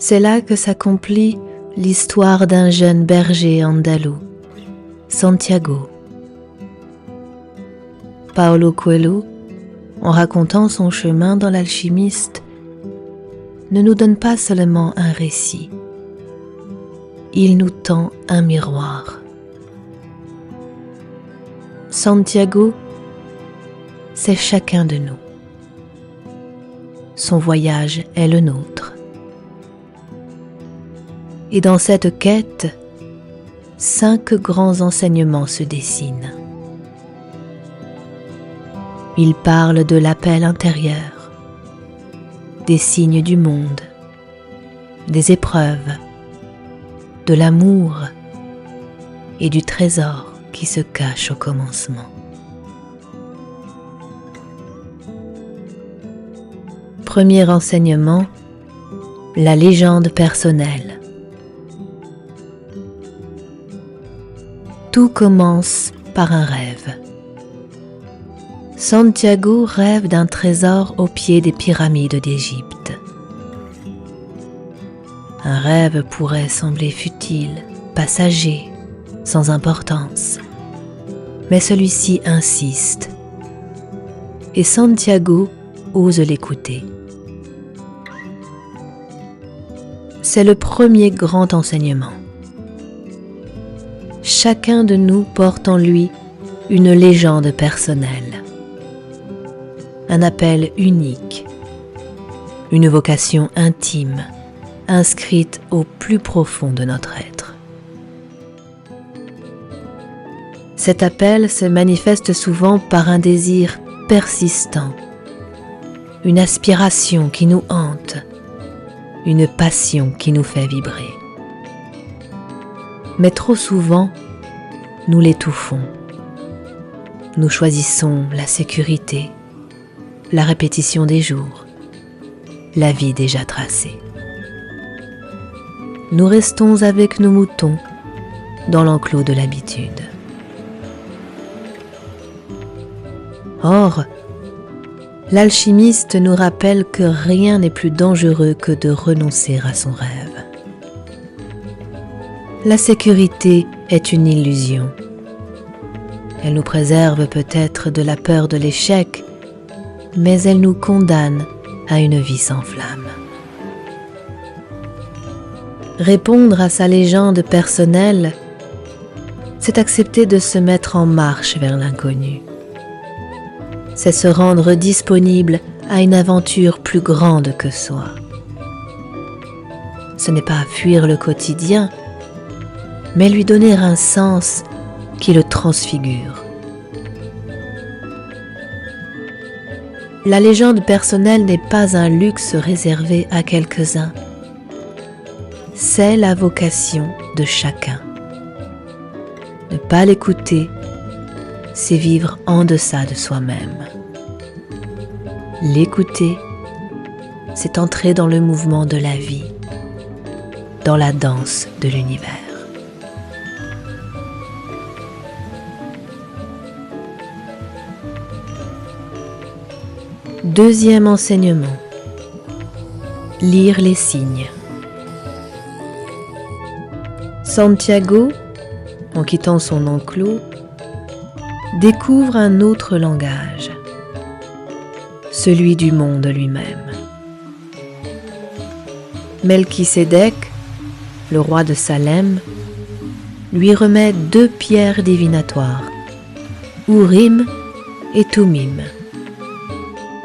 C'est là que s'accomplit l'histoire d'un jeune berger andalou, Santiago. Paulo Coelho, en racontant son chemin dans l'alchimiste, ne nous donne pas seulement un récit, il nous tend un miroir. Santiago, c'est chacun de nous. Son voyage est le nôtre. Et dans cette quête, 5 grands enseignements se dessinent. Il parle de l'appel intérieur, des signes du monde, des épreuves, de l'amour et du trésor qui se cache au commencement. Premier enseignement, la légende personnelle. Tout commence par un rêve. Santiago rêve d'un trésor au pied des pyramides d'Égypte. Un rêve pourrait sembler futile, passager, sans importance. Mais celui-ci insiste, et Santiago ose l'écouter. C'est le premier grand enseignement. Chacun de nous porte en lui une légende personnelle, un appel unique, une vocation intime, inscrite au plus profond de notre être. Cet appel se manifeste souvent par un désir persistant, une aspiration qui nous hante, une passion qui nous fait vibrer. Mais trop souvent, nous l'étouffons. Nous choisissons la sécurité, la répétition des jours, la vie déjà tracée. Nous restons avec nos moutons dans l'enclos de l'habitude. Or, l'alchimiste nous rappelle que rien n'est plus dangereux que de renoncer à son rêve. La sécurité est une illusion. Elle nous préserve peut-être de la peur de l'échec, mais elle nous condamne à une vie sans flamme. Répondre à sa légende personnelle, c'est accepter de se mettre en marche vers l'inconnu. C'est se rendre disponible à une aventure plus grande que soi. Ce n'est pas fuir le quotidien, mais lui donner un sens qui le transfigure. La légende personnelle n'est pas un luxe réservé à quelques-uns. C'est la vocation de chacun. Ne pas l'écouter, c'est vivre en deçà de soi-même. L'écouter, c'est entrer dans le mouvement de la vie, dans la danse de l'univers. Deuxième enseignement, lire les signes. Santiago, en quittant son enclos, découvre un autre langage, celui du monde lui-même. Melchisédek, le roi de Salem, lui remet 2 pierres divinatoires, Urim et Thummim,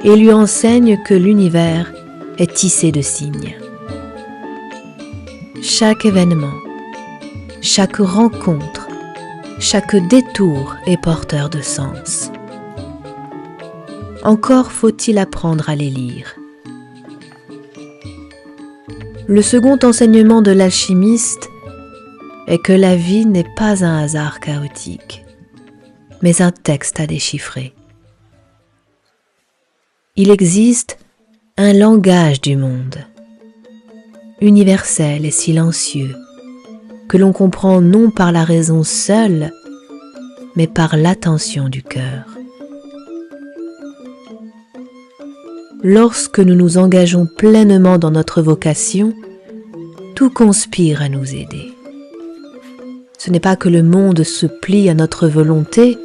et lui enseigne que l'univers est tissé de signes. Chaque événement, chaque rencontre, chaque détour est porteur de sens. Encore faut-il apprendre à les lire. Le second enseignement de l'alchimiste est que la vie n'est pas un hasard chaotique, mais un texte à déchiffrer. Il existe un langage du monde, universel et silencieux, que l'on comprend non par la raison seule, mais par l'attention du cœur. Lorsque nous nous engageons pleinement dans notre vocation, tout conspire à nous aider. Ce n'est pas que le monde se plie à notre volonté,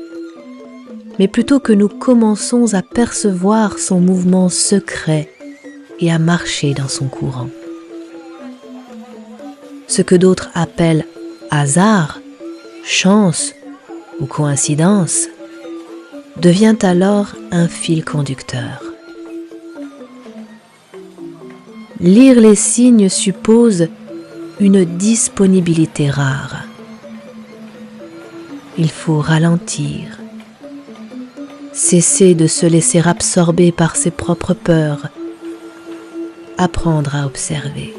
mais plutôt que nous commençons à percevoir son mouvement secret et à marcher dans son courant. Ce que d'autres appellent hasard, chance ou coïncidence devient alors un fil conducteur. Lire les signes suppose une disponibilité rare. Il faut ralentir, cesser de se laisser absorber par ses propres peurs, apprendre à observer.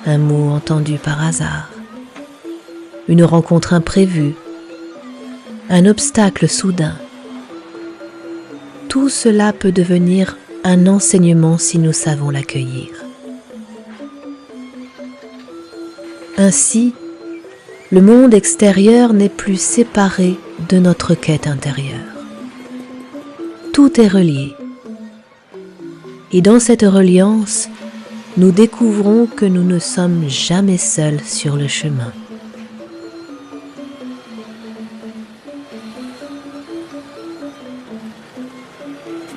Un mot entendu par hasard, une rencontre imprévue, un obstacle soudain. Tout cela peut devenir un enseignement si nous savons l'accueillir. Ainsi, le monde extérieur n'est plus séparé de notre quête intérieure. Tout est relié. Et dans cette reliance, nous découvrons que nous ne sommes jamais seuls sur le chemin.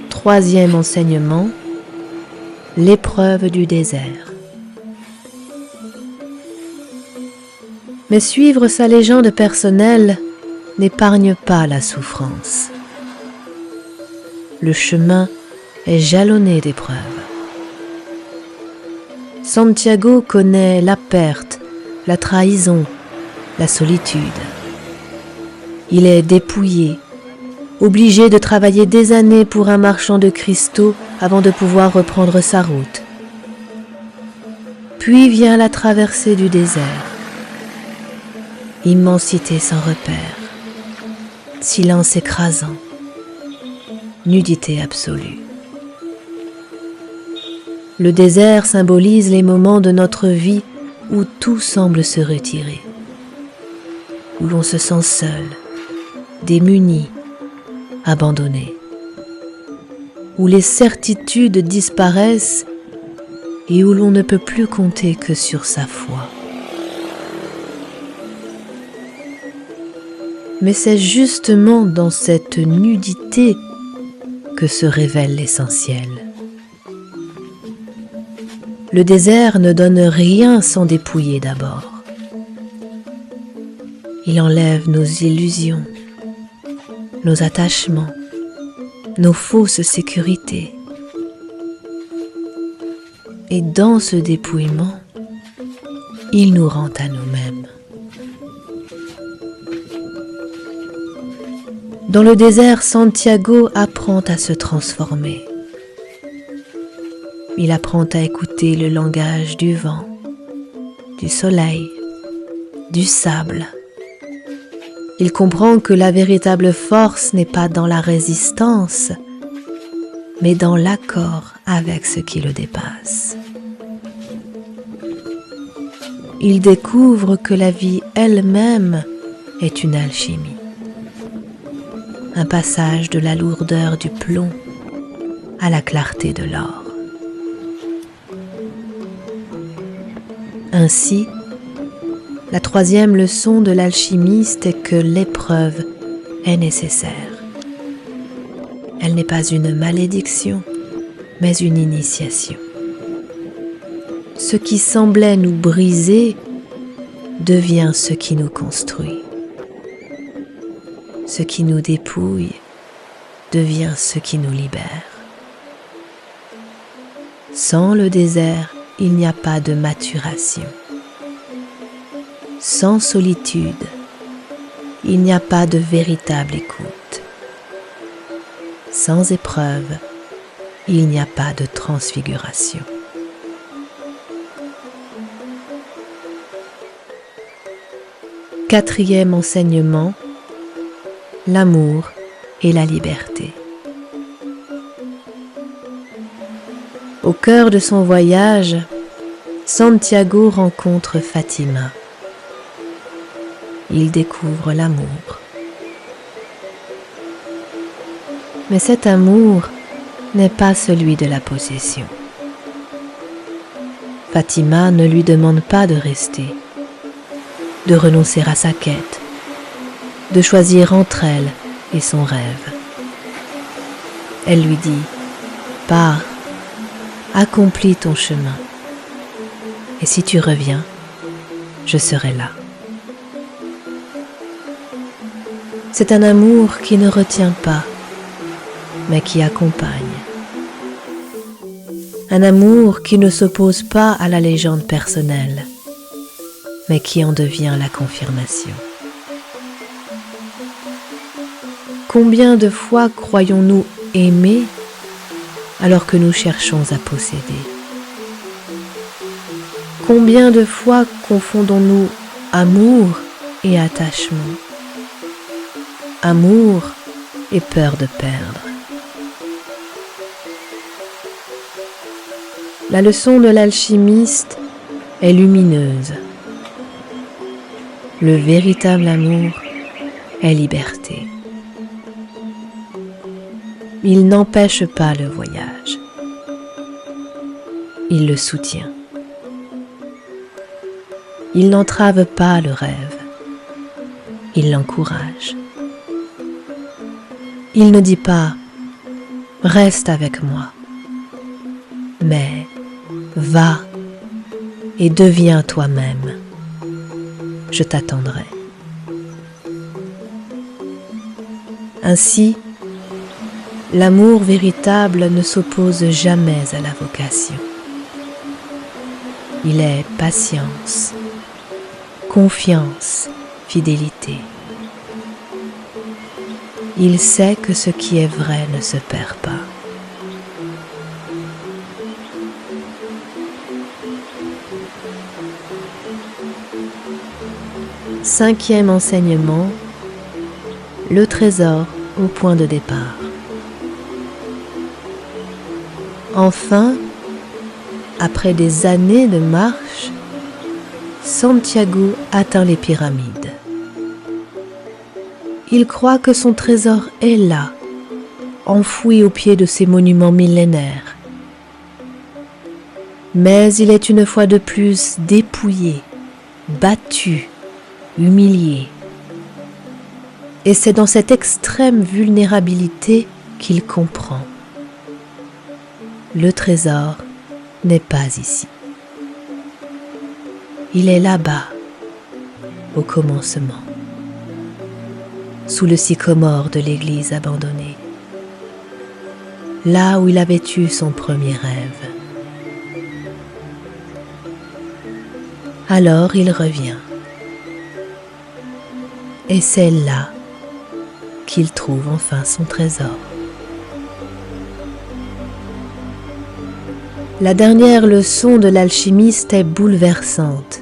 Troisième enseignement, l'épreuve du désert. Mais suivre sa légende personnelle n'épargne pas la souffrance. Le chemin est jalonné d'épreuves. Santiago connaît la perte, la trahison, la solitude. Il est dépouillé, obligé de travailler des années pour un marchand de cristaux avant de pouvoir reprendre sa route. Puis vient la traversée du désert. Immensité sans repère, silence écrasant, nudité absolue. Le désert symbolise les moments de notre vie où tout semble se retirer, où l'on se sent seul, démuni, abandonné, où les certitudes disparaissent et où l'on ne peut plus compter que sur sa foi. Mais c'est justement dans cette nudité que se révèle l'essentiel. Le désert ne donne rien sans dépouiller d'abord. Il enlève nos illusions, nos attachements, nos fausses sécurités. Et dans ce dépouillement, il nous rend à nous-mêmes. Dans le désert, Santiago apprend à se transformer. Il apprend à écouter le langage du vent, du soleil, du sable. Il comprend que la véritable force n'est pas dans la résistance, mais dans l'accord avec ce qui le dépasse. Il découvre que la vie elle-même est une alchimie. Un passage de la lourdeur du plomb à la clarté de l'or. Ainsi, la troisième leçon de l'alchimiste est que l'épreuve est nécessaire. Elle n'est pas une malédiction, mais une initiation. Ce qui semblait nous briser devient ce qui nous construit. Ce qui nous dépouille devient ce qui nous libère. Sans le désert, il n'y a pas de maturation. Sans solitude, il n'y a pas de véritable écoute. Sans épreuve, il n'y a pas de transfiguration. Quatrième enseignement, l'amour et la liberté. Au cœur de son voyage, Santiago rencontre Fatima. Il découvre l'amour. Mais cet amour n'est pas celui de la possession. Fatima ne lui demande pas de rester, de renoncer à sa quête, de choisir entre elle et son rêve. Elle lui dit « Pars, accomplis ton chemin, et si tu reviens, je serai là. » C'est un amour qui ne retient pas, mais qui accompagne. Un amour qui ne s'oppose pas à la légende personnelle, mais qui en devient la confirmation. Combien de fois croyons-nous aimer alors que nous cherchons à posséder? Combien de fois confondons-nous amour et attachement, amour et peur de perdre? La leçon de l'alchimiste est lumineuse. Le véritable amour est liberté. Il n'empêche pas le voyage. Il le soutient. Il n'entrave pas le rêve. Il l'encourage. Il ne dit pas « Reste avec moi », mais « Va et deviens toi-même. Je t'attendrai. » Ainsi, l'amour véritable ne s'oppose jamais à la vocation. Il est patience, confiance, fidélité. Il sait que ce qui est vrai ne se perd pas. Cinquième enseignement, le trésor au point de départ. Enfin, après des années de marche, Santiago atteint les pyramides. Il croit que son trésor est là, enfoui au pied de ces monuments millénaires. Mais il est une fois de plus dépouillé, battu, humilié. Et c'est dans cette extrême vulnérabilité qu'il comprend. Le trésor n'est pas ici. Il est là-bas, au commencement, sous le sycomore de l'église abandonnée, là où il avait eu son premier rêve. Alors il revient. Et c'est là qu'il trouve enfin son trésor. La dernière leçon de l'alchimiste est bouleversante.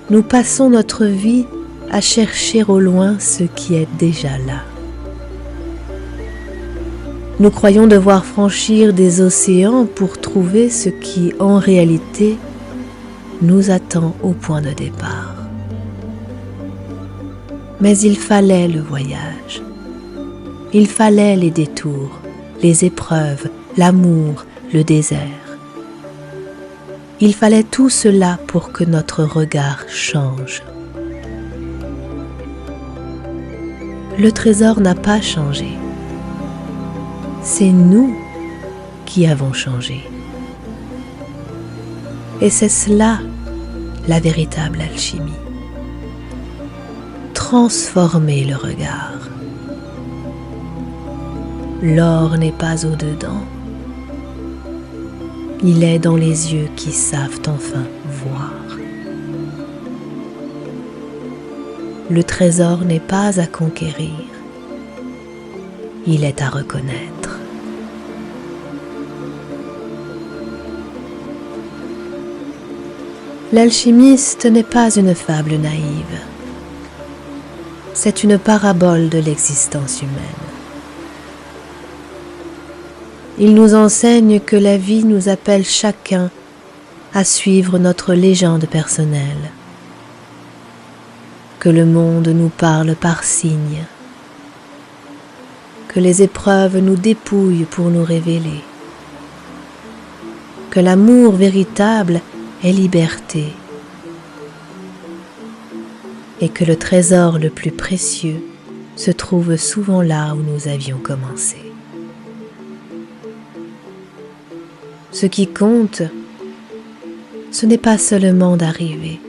Nous passons notre vie à chercher au loin ce qui est déjà là. Nous croyons devoir franchir des océans pour trouver ce qui, en réalité, nous attend au point de départ. Mais il fallait le voyage. Il fallait les détours, les épreuves, l'amour, le désert. Il fallait tout cela pour que notre regard change. Le trésor n'a pas changé. C'est nous qui avons changé. Et c'est cela, la véritable alchimie. Transformer le regard. L'or n'est pas au-dedans. Il est dans les yeux qui savent enfin voir. Le trésor n'est pas à conquérir. Il est à reconnaître. L'alchimiste n'est pas une fable naïve. C'est une parabole de l'existence humaine. Il nous enseigne que la vie nous appelle chacun à suivre notre légende personnelle, que le monde nous parle par signes, que les épreuves nous dépouillent pour nous révéler, que l'amour véritable est liberté et que le trésor le plus précieux se trouve souvent là où nous avions commencé. Ce qui compte, ce n'est pas seulement d'arriver,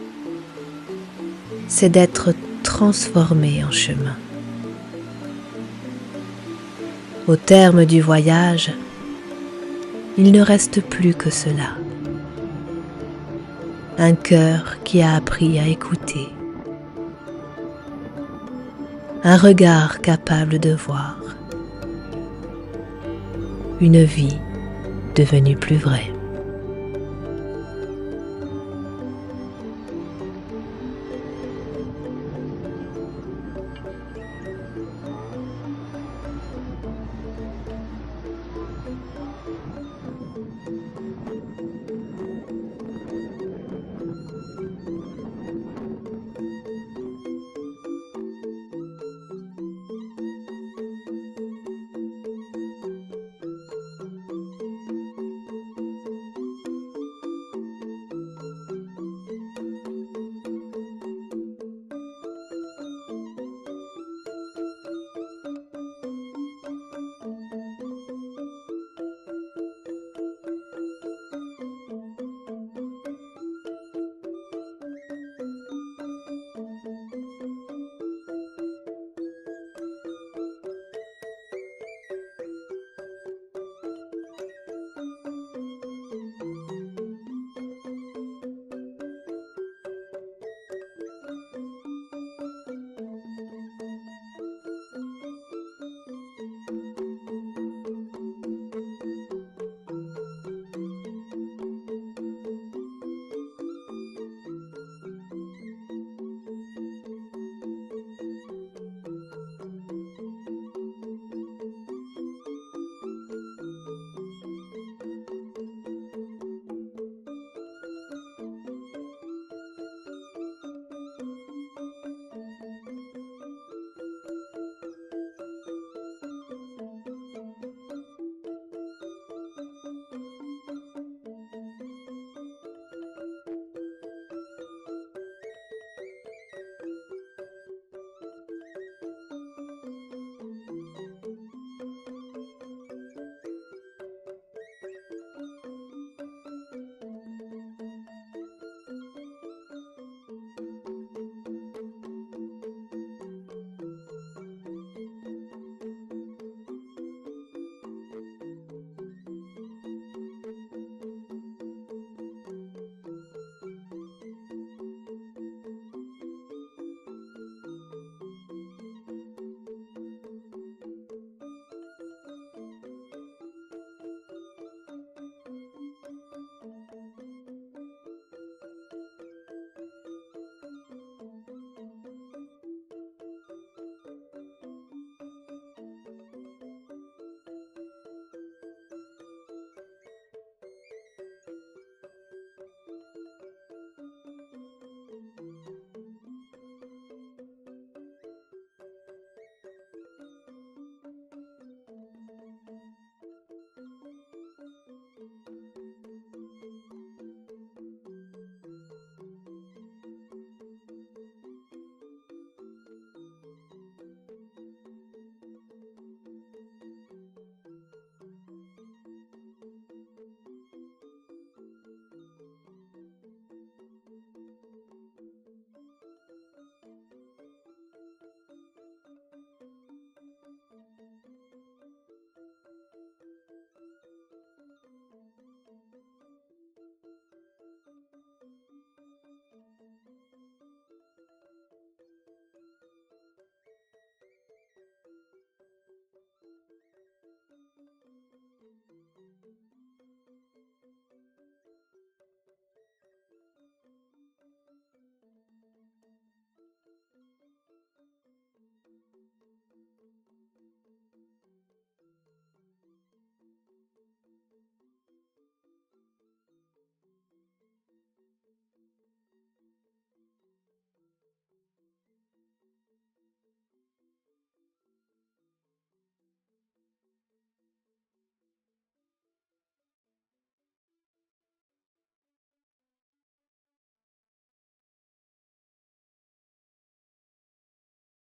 c'est d'être transformé en chemin. Au terme du voyage, il ne reste plus que cela. Un cœur qui a appris à écouter. Un regard capable de voir. Une vie devenue plus vraie.